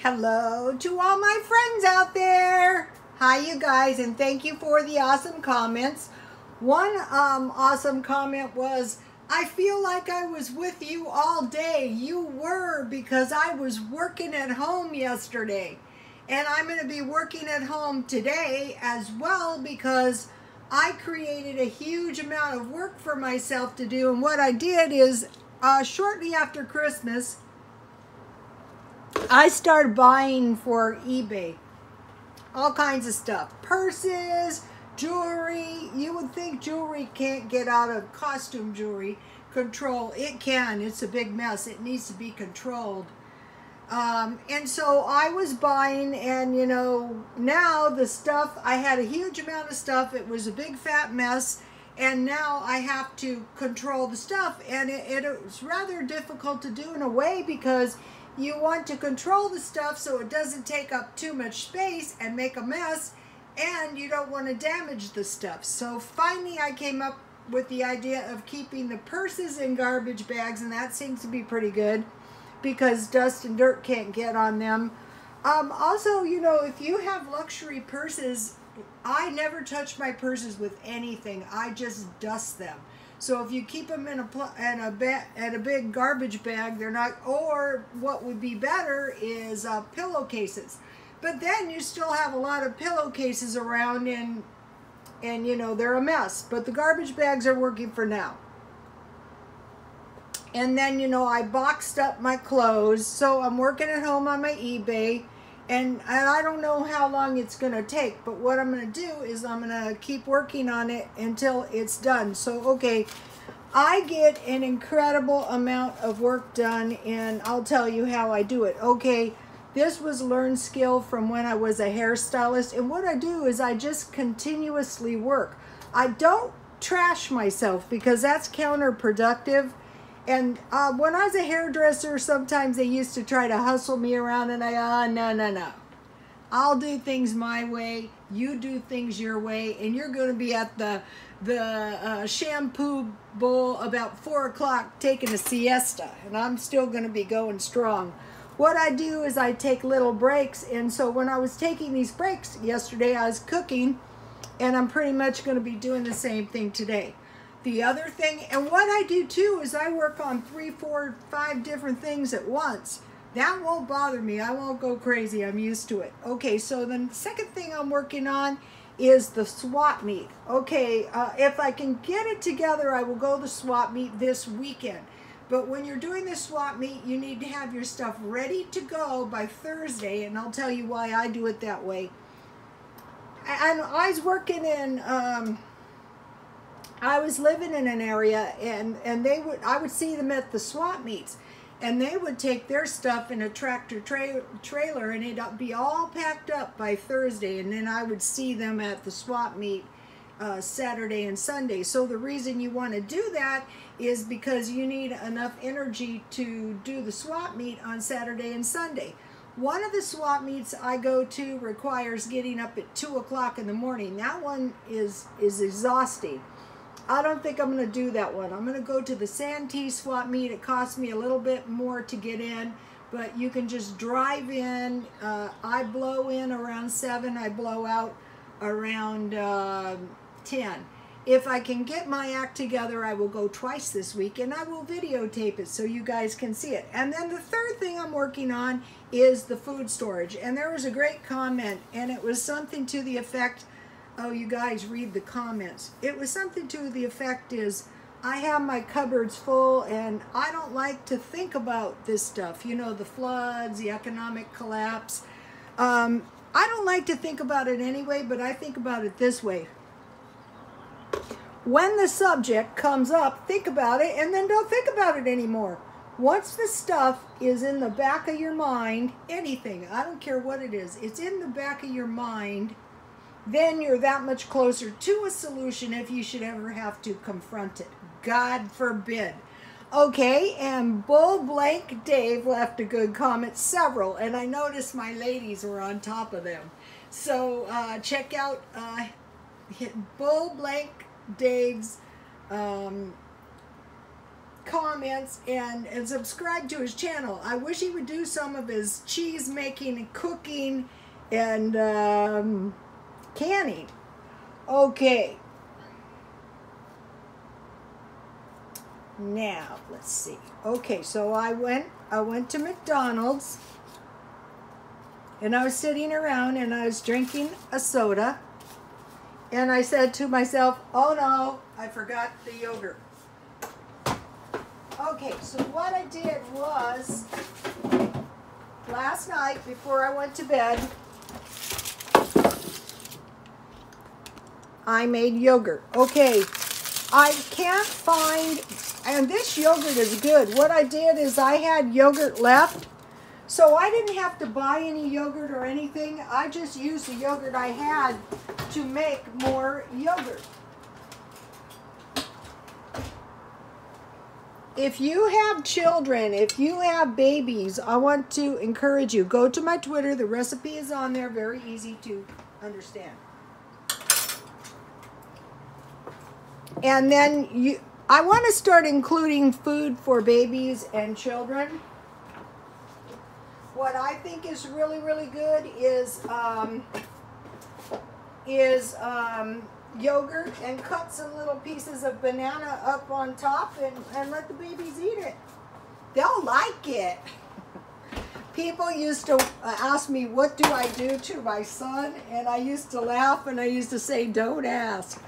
Hello to all my friends out there. Hi you guys, and thank you for the awesome comments. One awesome comment was, I feel like I was with you all day. You were, because I was working at home yesterday. And I'm going to be working at home today as well because I created a huge amount of work for myself to do. And what I did is shortly after Christmas, I started buying for eBay all kinds of stuff. Purses, jewelry. You would think jewelry can't get out of costume jewelry control. It can. It's a big mess. It needs to be controlled. And so I was buying, and you know, now the stuff, I had a huge amount of stuff. It was a big fat mess. And now I have to control the stuff. And it was rather difficult to do in a way because you want to control the stuff so it doesn't take up too much space and make a mess, and you don't want to damage the stuff. So finally I came up with the idea of keeping the purses in garbage bags, and that seems to be pretty good because dust and dirt can't get on them. Also, you know, if you have luxury purses, I never touch my purses with anything. I just dust them. So if you keep them in a big garbage bag, they're not, or what would be better is pillowcases. But then you still have a lot of pillowcases around, and you know, they're a mess. But the garbage bags are working for now. And then, you know, I boxed up my clothes. So I'm working at home on my eBay. And I don't know how long it's going to take, but what I'm going to do is I'm going to keep working on it until it's done. So, okay, I get an incredible amount of work done, and I'll tell you how I do it. Okay, this was learned skill from when I was a hairstylist, and what I do is I just continuously work. I don't trash myself because that's counterproductive. And when I was a hairdresser, sometimes they used to try to hustle me around, and no. I'll do things my way, you do things your way, and you're going to be at the shampoo bowl about 4 o'clock taking a siesta, and I'm still going to be going strong. What I do is I take little breaks, and so when I was taking these breaks yesterday, I was cooking, and I'm pretty much going to be doing the same thing today. The other thing, and what I do too, is I work on 3, 4, 5 different things at once. That won't bother me. I won't go crazy. I'm used to it. Okay, so the second thing I'm working on is the swap meet. Okay, if I can get it together, I will go to swap meet this weekend. But when you're doing the swap meet, you need to have your stuff ready to go by Thursday, and I'll tell you why I do it that way. And I was working in... I was living in an area, and I would see them at the swap meets, and they would take their stuff in a tractor trailer, and it'd be all packed up by Thursday, and then I would see them at the swap meet Saturday and Sunday. So the reason you want to do that is because you need enough energy to do the swap meet on Saturday and Sunday. One of the swap meets I go to requires getting up at 2 o'clock in the morning. That one is exhausting. I don't think I'm going to do that one. I'm going to go to the Santee swap meet. It costs me a little bit more to get in, but you can just drive in. I blow in around 7. I blow out around 10. If I can get my act together, I will go twice this week, and I will videotape it so you guys can see it. And then the third thing I'm working on is the food storage. And there was a great comment, and it was something to the effect, oh, you guys read the comments. It was something to the effect is, I have my cupboards full, and I don't like to think about this stuff. You know, the floods, the economic collapse. I don't like to think about it anyway, but I think about it this way. When the subject comes up, think about it, and then don't think about it anymore. Once the stuff is in the back of your mind, anything, I don't care what it is, it's in the back of your mind, then you're that much closer to a solution if you should ever have to confront it. God forbid. Okay, and Bull Blank Dave left a good comment, several, and I noticed my ladies were on top of them. So check out Bull Blank Dave's comments and subscribe to his channel. I wish he would do some of his cheese making and cooking and canning. Okay. Now, let's see. Okay, so I went to McDonald's and I was sitting around and I was drinking a soda and I said to myself, oh no, I forgot the yogurt. Okay, so what I did was last night before I went to bed, I made yogurt. Okay, I can't find, and this yogurt is good. What I did is I had yogurt left, so I didn't have to buy any yogurt or anything. I just used the yogurt I had to make more yogurt. If you have children, if you have babies, I want to encourage you. Go to my Twitter. The recipe is on there. Very easy to understand. And then I want to start including food for babies and children. What I think is really, really good is yogurt, and cut some little pieces of banana up on top and let the babies eat it. They'll like it. People used to ask me, what do I do to my son? And I used to laugh and I used to say, don't ask.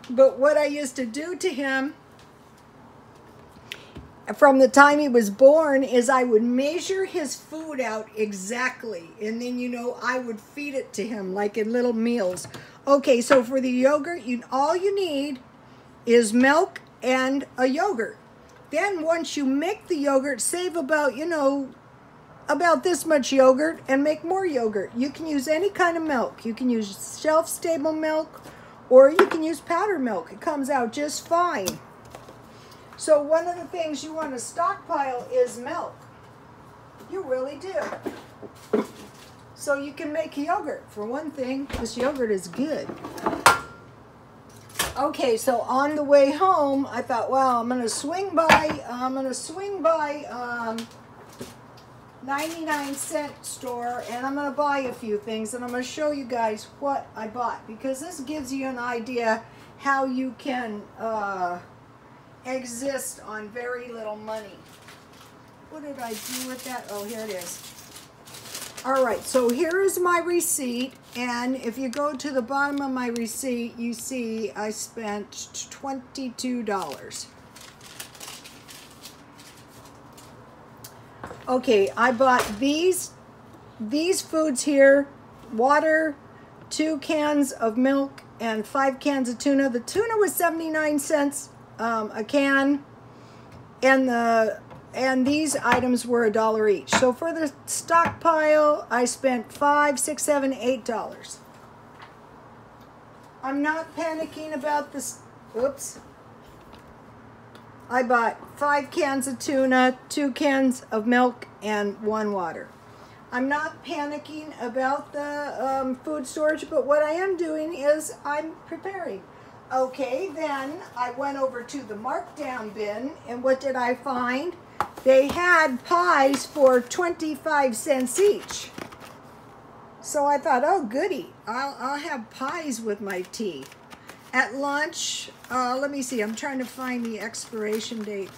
But what I used to do to him from the time he was born is I would measure his food out exactly. And then, you know, I would feed it to him like in little meals. Okay, so for the yogurt, all you need is milk and a yogurt. Then once you make the yogurt, save about, you know, about this much yogurt and make more yogurt. You can use any kind of milk. You can use shelf-stable milk or you can use powdered milk. It comes out just fine. So one of the things you want to stockpile is milk. You really do. So you can make yogurt. For one thing, this yogurt is good. Okay, so on the way home, I thought, well, I'm gonna swing by 99-cent store and I'm gonna buy a few things and I'm gonna show you guys what I bought because this gives you an idea how you can exist on very little money. What did I do with that? Oh, here it is. All right, so here is my receipt, and if you go to the bottom of my receipt, you see I spent $22. Okay, I bought these foods here, water, 2 cans of milk, and 5 cans of tuna. The tuna was 79 cents a can, and these items were $1 each. So for the stockpile, I spent $5, $6, $7, $8. I'm not panicking about this. Oops. I bought 5 cans of tuna, 2 cans of milk, and 1 water. I'm not panicking about the food storage, but what I am doing is I'm preparing. Okay, then I went over to the markdown bin, and what did I find? They had pies for 25 cents each. So I thought, oh goody, I'll have pies with my tea. At lunch, let me see, I'm trying to find the expiration date.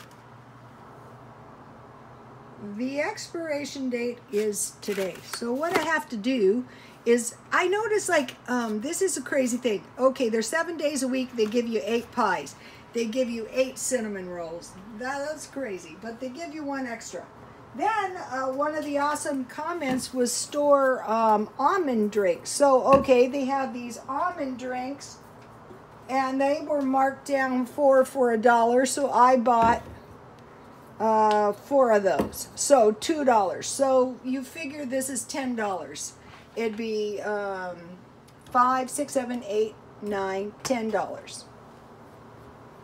The expiration date is today. So what I have to do is, I notice like, this is a crazy thing. Okay, there's 7 days a week, they give you 8 pies. They give you 8 cinnamon rolls. That's crazy, but they give you 1 extra. Then one of the awesome comments was store almond drinks. So, okay, they have these almond drinks, and they were marked down for $1. So I bought 4 of those. So $2. So you figure this is $10. It'd be $5, $6, $7, $8, $9, $10.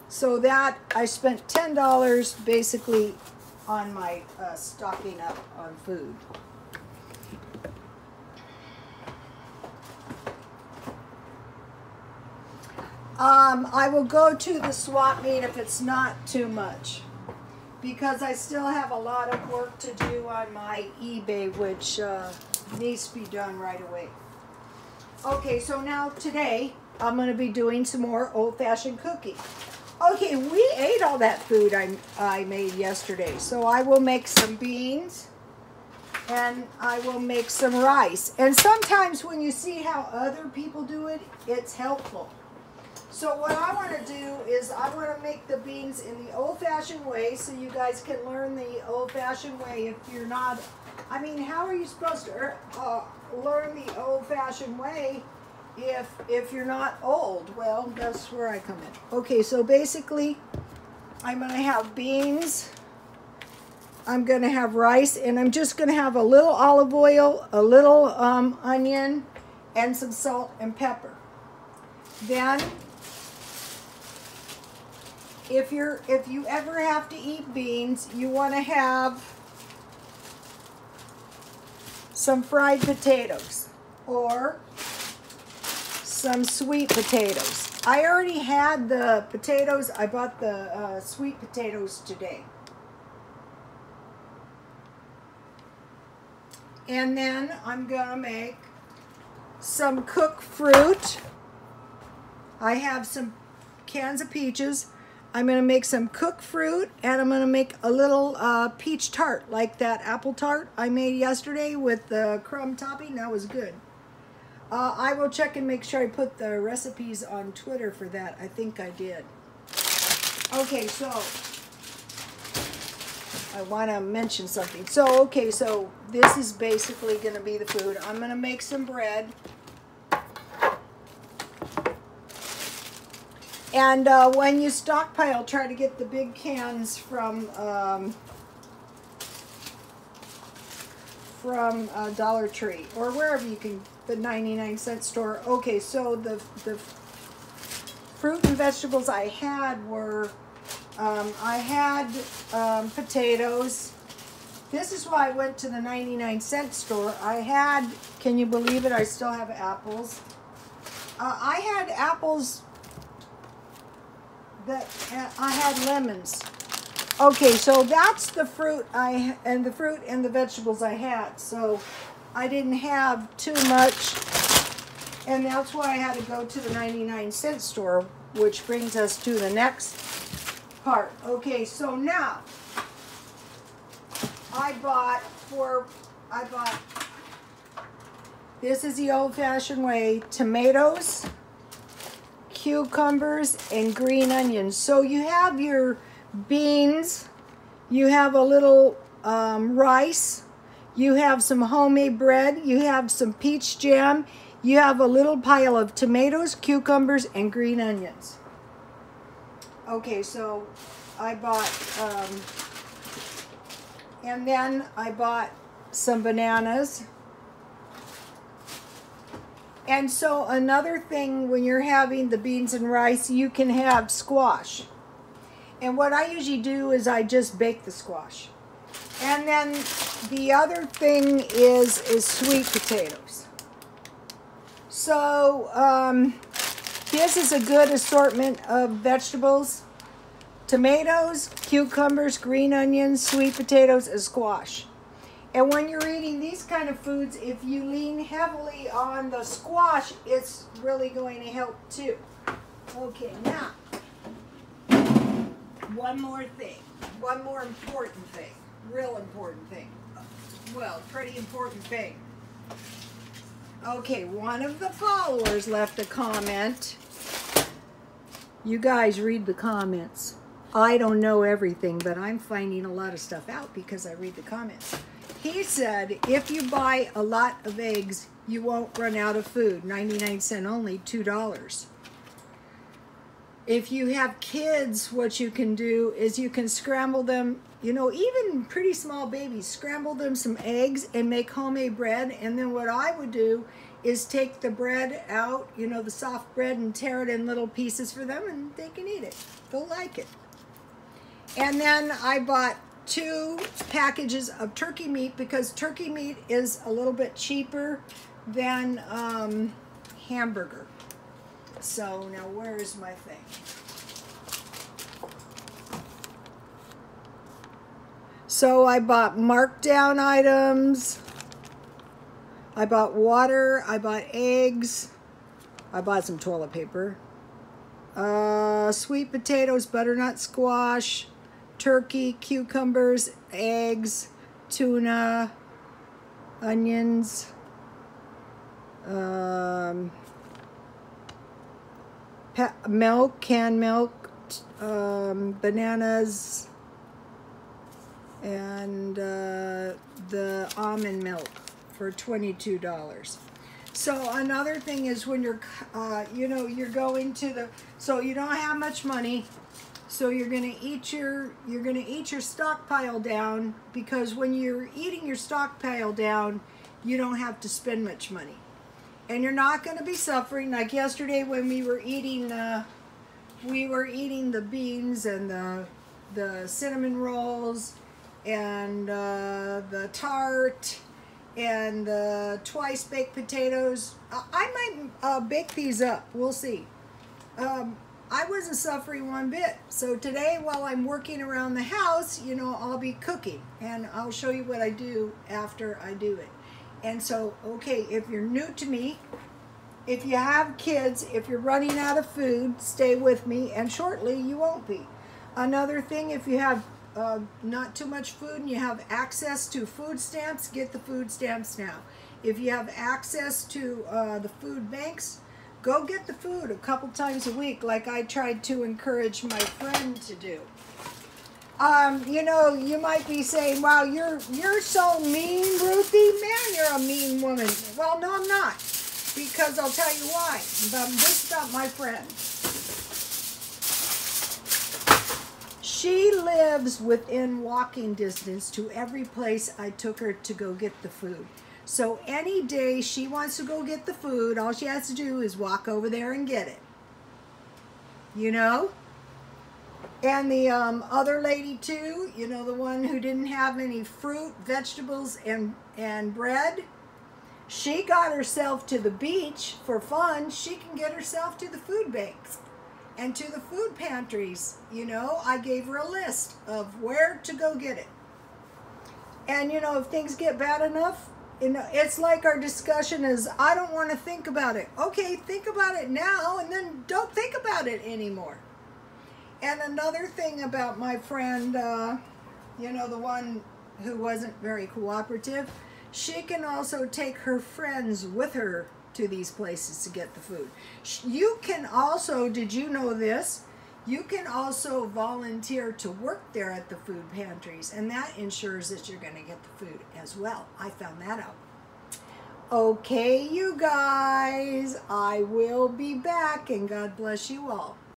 So that, I spent $10 basically on my stocking up on food. I will go to the swap meet if it's not too much. because I still have a lot of work to do on my eBay, which needs to be done right away. Okay, so now today I'm going to be doing some more old-fashioned cooking. Okay, we ate all that food I made yesterday, so I will make some beans and I will make some rice. And sometimes when you see how other people do it, it's helpful. So what I want to do is I want to make the beans in the old-fashioned way so you guys can learn the old-fashioned way if you're not, I mean, how are you supposed to learn the old-fashioned way if you're not old? Well, that's where I come in. Okay, so basically I'm going to have beans, I'm going to have rice, and I'm just going to have a little olive oil, a little onion, and some salt and pepper. Then if you ever have to eat beans, you want to have some fried potatoes or some sweet potatoes. I already had the potatoes. I bought the sweet potatoes today. And then I'm gonna make some cooked fruit. I have some cans of peaches. I'm going to make some cooked fruit, and I'm going to make a little peach tart, like that apple tart I made yesterday with the crumb topping. That was good. I will check and make sure I put the recipes on Twitter for that. I think I did. Okay, so I want to mention something. So, okay, so this is basically going to be the food. I'm going to make some bread. And when you stockpile, try to get the big cans from Dollar Tree or wherever you can, the 99-cent store. Okay, so the fruit and vegetables I had were, I had potatoes. This is why I went to the 99-cent store. I had, can you believe it, I still have apples. I had apples that I had lemons. Okay, so that's the fruit and the vegetables I had. So I didn't have too much, and that's why I had to go to the 99-cent store, which brings us to the next part. Okay, so now I bought this is the old-fashioned way, tomatoes, cucumbers, and green onions. So you have your beans, you have a little rice, you have some homemade bread, you have some peach jam, you have a little pile of tomatoes, cucumbers, and green onions. Okay, so I bought, and then I bought some bananas. And so another thing, when you're having the beans and rice, you can have squash. And what I usually do is I just bake the squash. And then the other thing is sweet potatoes. So this is a good assortment of vegetables: tomatoes, cucumbers, green onions, sweet potatoes, and squash. And when you're eating these kind of foods, if you lean heavily on the squash, it's really going to help too. Okay, now, one more thing. One more important thing. Real important thing. Well, pretty important thing. Okay, one of the followers left a comment. You guys read the comments. I don't know everything, but I'm finding a lot of stuff out because I read the comments. He said, if you buy a lot of eggs, you won't run out of food. 99-cent only, $2. If you have kids, what you can do is you can scramble them, you know, even pretty small babies, scramble them some eggs and make homemade bread. And then what I would do is take the bread out, you know, the soft bread, and tear it in little pieces for them, and they can eat it. They'll like it. And then I bought 2 packages of turkey meat because turkey meat is a little bit cheaper than hamburger. So now where is my thing? So I bought markdown items. I bought water. I bought eggs. I bought some toilet paper. Sweet potatoes, butternut squash, turkey, cucumbers, eggs, tuna, onions, milk, canned milk, bananas, and the almond milk for $22. So another thing is when you're, you're going to the, so you don't have much money, so you're gonna eat your stockpile down, because when you're eating your stockpile down, you don't have to spend much money, and you're not going to be suffering. Like yesterday when we were eating the beans and the cinnamon rolls and the tart and the twice baked potatoes. I might bake these up. We'll see. I wasn't suffering one bit. So today, while I'm working around the house, I'll be cooking, and I'll show you what I do after I do it. And so, okay, if you're new to me, if you have kids, if you're running out of food, stay with me, and shortly you won't be. Another thing, if you have not too much food and you have access to food stamps, get the food stamps now. If you have access to the food banks, go get the food a couple times a week, like I tried to encourage my friend to do. You might be saying, wow, you're so mean, Ruthie. Man, you're a mean woman. Well, no, I'm not, because I'll tell you why. But this is about my friend. She lives within walking distance to every place I took her to go get the food. So any day she wants to go get the food, all she has to do is walk over there and get it. And the other lady too, the one who didn't have any fruit, vegetables, and bread, she got herself to the beach for fun. She can get herself to the food banks and to the food pantries. I gave her a list of where to go get it. And if things get bad enough, it's like our discussion is, I don't want to think about it. Okay, think about it now, and then don't think about it anymore. And another thing about my friend, the one who wasn't very cooperative, she can also take her friends with her to these places to get the food. You can also, did you know this? You can also volunteer to work there at the food pantries, and that ensures that you're going to get the food as well. I found that out. Okay, you guys, I will be back, and God bless you all.